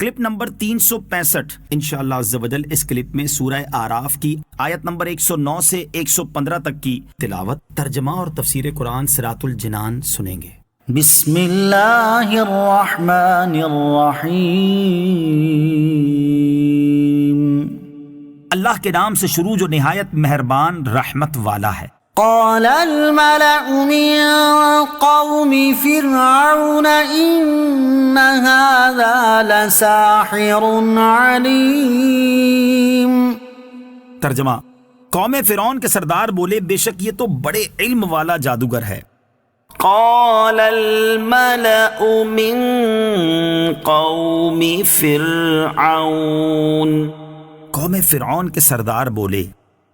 Clip number 365 انشاءاللہ عز و جل۔ اس کلپ میں سورہ اعراف کی آیت نمبر 109 سے 115 تک کی تلاوت، ترجمہ اور تفسیر قرآن صراط الجنان سنیں گے۔ بسم اللہ الرحمن الرحیم۔ اللہ کے نام سے شروع جو نہایت مہربان رحمت والا ہے۔ قال الملأ من قوم فرعون إن هذا لساحر عليم۔ ترجمہ، قوم فرعون کے سردار بولے بے شک یہ تو بڑے علم والا جادوگر ہے۔ قال الملأ من قوم فرعون، قوم فرعون کے سردار بولے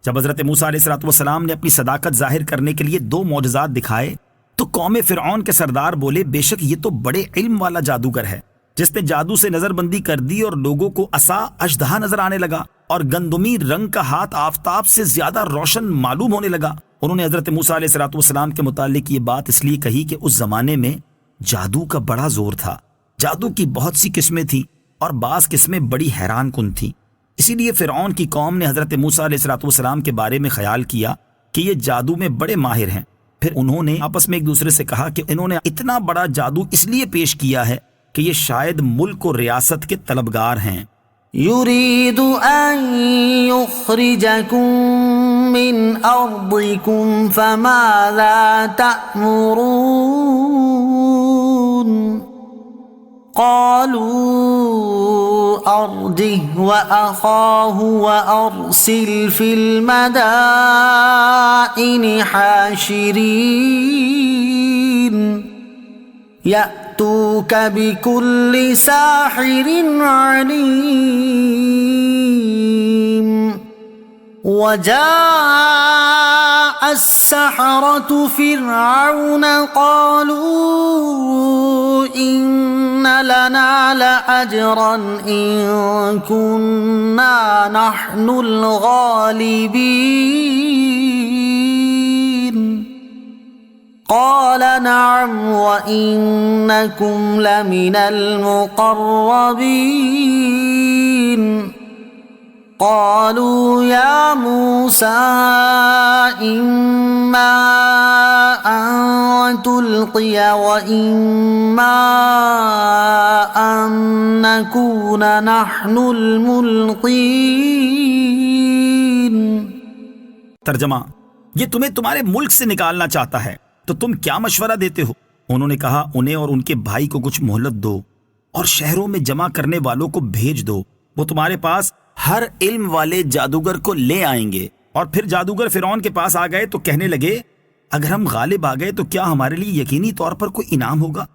جب حضرت موسیٰ علیہ السلام نے اپنی صداقت ظاہر کرنے کے لیے 2 معجزات دکھائے تو قوم فرعون کے سردار بولے بے شک یہ تو بڑے علم والا جادوگر ہے جس نے جادو سے نظر بندی کر دی اور لوگوں کو عصا اژدہا نظر آنے لگا اور گندمی رنگ کا ہاتھ آفتاب سے زیادہ روشن معلوم ہونے لگا۔ انہوں نے حضرت موسیٰ علیہ السلام کے متعلق یہ بات اس لیے کہی کہ اس زمانے میں جادو کا بڑا زور تھا، جادو کی بہت سی قسمیں تھیں اور بعض قسمیں بڑی حیران کن تھیں۔ اسی لیے فرعون کی قوم نے حضرت موسیٰ علیہ السلام کے بارے میں خیال کیا کہ یہ جادو میں بڑے ماہر ہیں۔ پھر انہوں نے آپس میں ایک دوسرے سے کہا کہ انہوں نے اتنا بڑا جادو اس لیے پیش کیا ہے کہ یہ شاید ملک و ریاست کے طلبگار ہیں۔ يريد أن يخرجكم من أرضكم فماذا تأمرون؟ قالوا أرجه وأخاه وأرسل في المدائن حاشرين يأتوك بكل ساحر عليم۔ وجاء السحرة فرعون قالوا إن لنا لأجرا إن كنا نحن الغالبين۔ قال نعم وإنكم لمن المقربين۔ قالوا يا موسى إما أن تلقي وإما أن نكون نحن الملقين۔ ترجمہ، یہ تمہیں تمہارے ملک سے نکالنا چاہتا ہے تو تم کیا مشورہ دیتے ہو؟ انہوں نے کہا انہیں اور ان کے بھائی کو کچھ مہلت دو اور شہروں میں جمع کرنے والوں کو بھیج دو، وہ تمہارے پاس ہر علم والے جادوگر کو لے آئیں گے۔ اور پھر جادوگر فرعون کے پاس آ گئے تو کہنے لگے اگر ہم غالب آ گئے تو کیا ہمارے لیے یقینی طور پر کوئی انعام ہوگا؟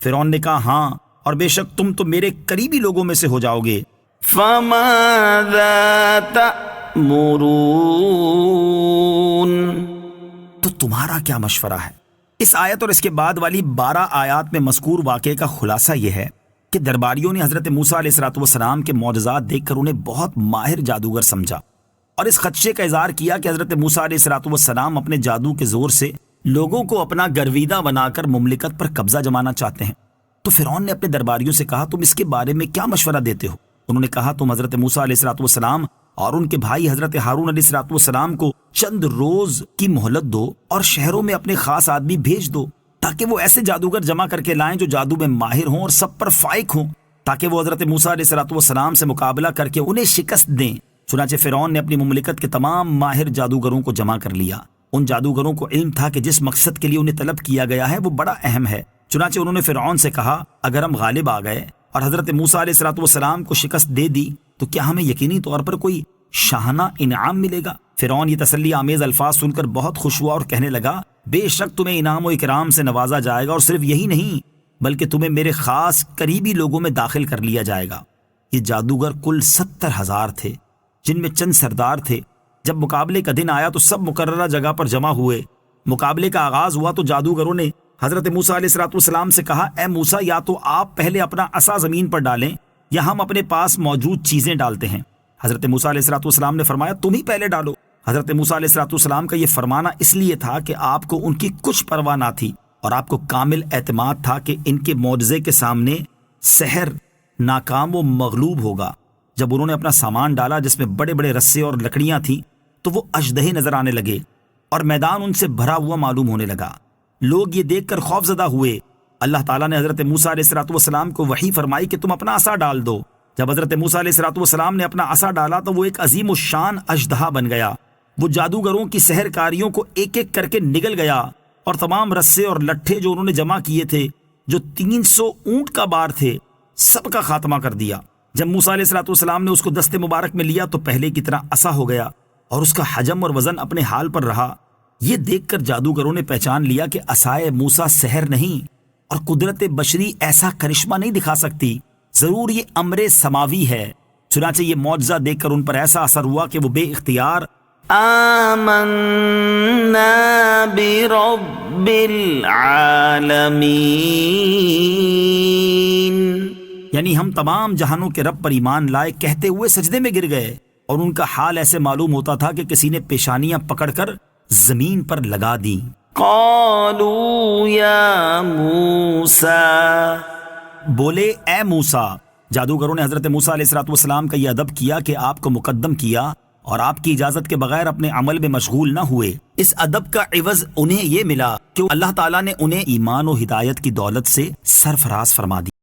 فرعون نے کہا ہاں، اور بے شک تم تو میرے قریبی لوگوں میں سے ہو جاؤ گے۔ فماذا تأمرون؟ تو تمہارا کیا مشورہ ہے؟ اس آیت اور اس کے بعد والی 12 آیات میں مذکور واقعے کا خلاصہ یہ ہے کہ درباریوں نے حضرت موسیٰ علیہ السلام کے معجزات دیکھ کر انہیں بہت ماہر جادوگر سمجھا اور اس خدشے کا اظہار کیا کہ حضرت موسیٰ علیہ السلام اپنے جادو کے زور سے لوگوں کو اپنا گرویدہ بنا کر مملکت پر قبضہ جمانا چاہتے ہیں۔ تو فرعون نے اپنے درباریوں سے کہا تم اس کے بارے میں کیا مشورہ دیتے ہو؟ انہوں نے کہا تم حضرت موسیٰ علیہ السلام اور ان کے بھائی حضرت ہارون علیہ السلام کو چند روز کی مہلت دو اور شہروں میں اپنے خاص آدمی بھیج دو تاکہ وہ ایسے جادوگر جمع کر کے لائیں جو جادو میں ماہر ہوں اور سب پر فائق ہوں، تاکہ وہ حضرت موسیٰ علیہ السلام سے مقابلہ کر کے انہیں شکست دیں۔ چنانچہ فرعون نے اپنی مملکت کے تمام ماہر جادوگروں کو جمع کر لیا۔ ان جادوگروں کو علم تھا کہ جس مقصد کے لیے انہیں طلب کیا گیا ہے وہ بڑا اہم ہے۔ چنانچہ انہوں نے فرعون سے کہا اگر ہم غالب آ گئے اور حضرت موسیٰ علیہ السلام کو شکست دے دی تو کیا ہمیں یقینی طور پر کوئی شاہانہ انعام ملے گا؟ فرعون یہ تسلی آمیز الفاظ سن کر بہت خوش ہوا اور کہنے لگا بے شک تمہیں انعام و اکرام سے نوازا جائے گا، اور صرف یہی نہیں بلکہ تمہیں میرے خاص قریبی لوگوں میں داخل کر لیا جائے گا۔ یہ جادوگر کل 70,000 تھے جن میں چند سردار تھے۔ جب مقابلے کا دن آیا تو سب مقررہ جگہ پر جمع ہوئے۔ مقابلے کا آغاز ہوا تو جادوگروں نے حضرت موسیٰ علیہ السلام سے کہا اے موسیٰ یا تو آپ پہلے اپنا عصا زمین پر ڈالیں یا ہم اپنے پاس موجود چیزیں ڈالتے ہیں۔ حضرت موسیٰ علیہ السلام نے فرمایا تم ہی پہلے ڈالو۔ حضرت موسیٰ علیہ السلام کا یہ فرمانا اس لیے تھا کہ آپ کو ان کی کچھ پرواہ نہ تھی اور آپ کو کامل اعتماد تھا کہ ان کے معجزے کے سامنے سحر ناکام و مغلوب ہوگا۔ جب انہوں نے اپنا سامان ڈالا جس میں بڑے بڑے رسے اور لکڑیاں تھیں تو وہ اژدہے نظر آنے لگے اور میدان ان سے بھرا ہوا معلوم ہونے لگا۔ لوگ یہ دیکھ کر خوف زدہ ہوئے۔ اللہ تعالیٰ نے حضرت موسیٰ علیہ السلام کو وحی فرمائی کہ تم اپنا عصا ڈال دو۔ جب حضرت موسیٰ علیہ السلام نے اپنا عصا ڈالا تو وہ ایک عظیم الشان اژدہا بن گیا۔ وہ جادوگروں کی سحر کاریوں کو ایک ایک کر کے نگل گیا اور تمام رسے اور لٹھے جو انہوں نے جمع کیے تھے، جو 300 اونٹ کا بار تھے، سب کا خاتمہ کر دیا۔ جب موسیٰ علیہ السلام نے اس کو دست مبارک میں لیا تو پہلے کی طرح عصا ہو گیا اور اس کا حجم اور وزن اپنے حال پر رہا۔ یہ دیکھ کر جادوگروں نے پہچان لیا کہ عصائے موسیٰ سحر نہیں اور قدرت بشری ایسا کرشمہ نہیں دکھا سکتی، ضرور یہ امر سماوی ہے۔ چنانچہ یہ معجزہ دیکھ کر ان پر ایسا اثر ہوا کہ وہ بے اختیار آمنا برب العالمین، یعنی ہم تمام جہانوں کے رب پر ایمان لائے کہتے ہوئے سجدے میں گر گئے، اور ان کا حال ایسے معلوم ہوتا تھا کہ کسی نے پیشانیاں پکڑ کر زمین پر لگا دیں۔ قالوا یا موسیٰ، بولے اے موسیٰ۔ جادوگروں نے حضرت موسیٰ علیہ السلام کا یہ ادب کیا کہ آپ کو مقدم کیا اور آپ کی اجازت کے بغیر اپنے عمل میں مشغول نہ ہوئے۔ اس ادب کا عوض انہیں یہ ملا کہ اللہ تعالیٰ نے انہیں ایمان و ہدایت کی دولت سے سرفراز فرما دی۔